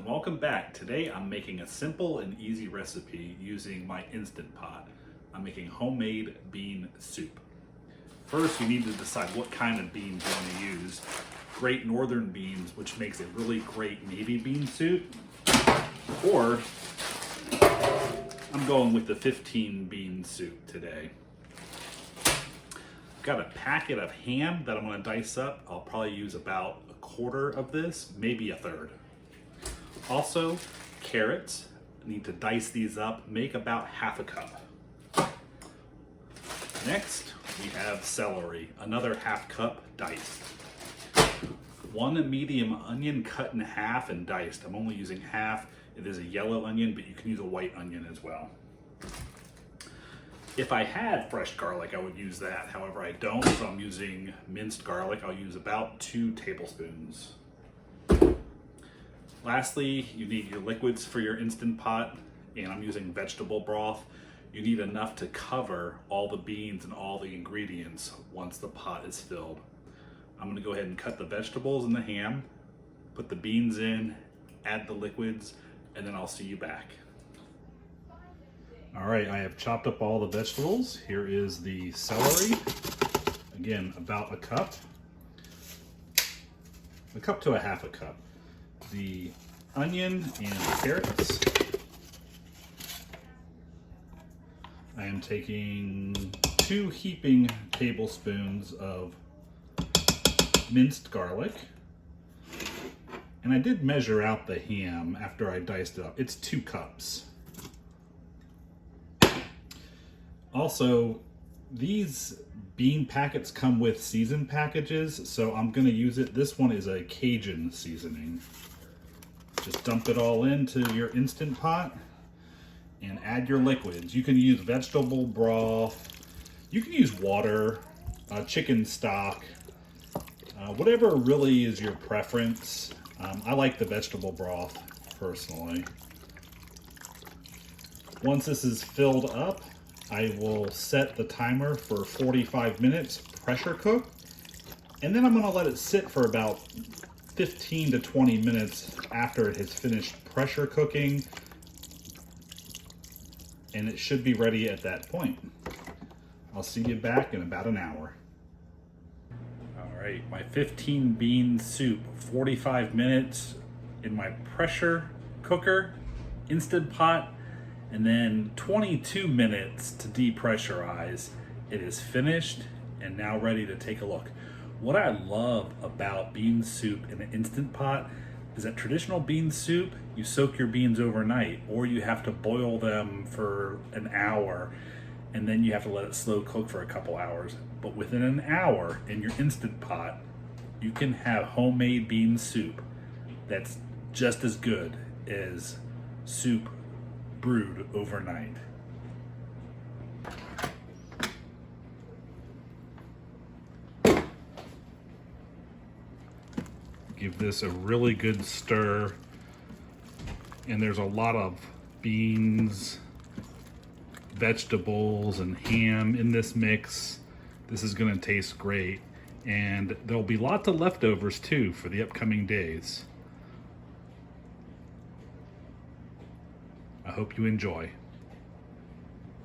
and welcome back. Today I'm making a simple and easy recipe using my Instant Pot. I'm making homemade bean soup. First, you need to decide what kind of beans you want to use. Great Northern beans, which makes a really great navy bean soup, or I'm going with the 15 bean soup today. Got a packet of ham that I'm going to dice up. I'll probably use about a quarter of this, maybe a third. Also, carrots. I need to dice these up, make about half a cup. Next, we have celery, another half cup diced. One medium onion cut in half and diced. I'm only using half. It is a yellow onion, but you can use a white onion as well. If I had fresh garlic, I would use that. However, I don't, so I'm using minced garlic. I'll use about 2 tablespoons. Lastly, you need your liquids for your Instant Pot, and I'm using vegetable broth. You need enough to cover all the beans and all the ingredients once the pot is filled. I'm gonna go ahead and cut the vegetables and the ham, put the beans in, add the liquids, and then I'll see you back. All right, I have chopped up all the vegetables. Here is the celery. Again, about a cup to a half a cup. The onion and carrots. I am taking 2 heaping tablespoons of minced garlic. And I did measure out the ham after I diced it up. It's 2 cups. Also, these bean packets come with seasoned packages, so I'm gonna use it. This one is a Cajun seasoning. Just dump it all into your Instant Pot and add your liquids. You can use vegetable broth, you can use water, chicken stock, whatever really is your preference. I like the vegetable broth personally. Once this is filled up, I will set the timer for 45 minutes, pressure cook, and then I'm gonna let it sit for about 15 to 20 minutes after it has finished pressure cooking, and it should be ready at that point. I'll see you back in about an hour. All right, my 15 bean soup, 45 minutes in my pressure cooker, Instant Pot, and then 22 minutes to depressurize. It is finished and now ready to take a look. What I love about bean soup in an Instant Pot is that traditional bean soup, you soak your beans overnight, or you have to boil them for an hour, and then you have to let it slow cook for a couple hours. But within an hour in your Instant Pot, you can have homemade bean soup that's just as good as soup brewed overnight. Give this a really good stir, and there's a lot of beans, vegetables, and ham in this mix. This is gonna taste great, and there'll be lots of leftovers too for the upcoming days. I hope you enjoy.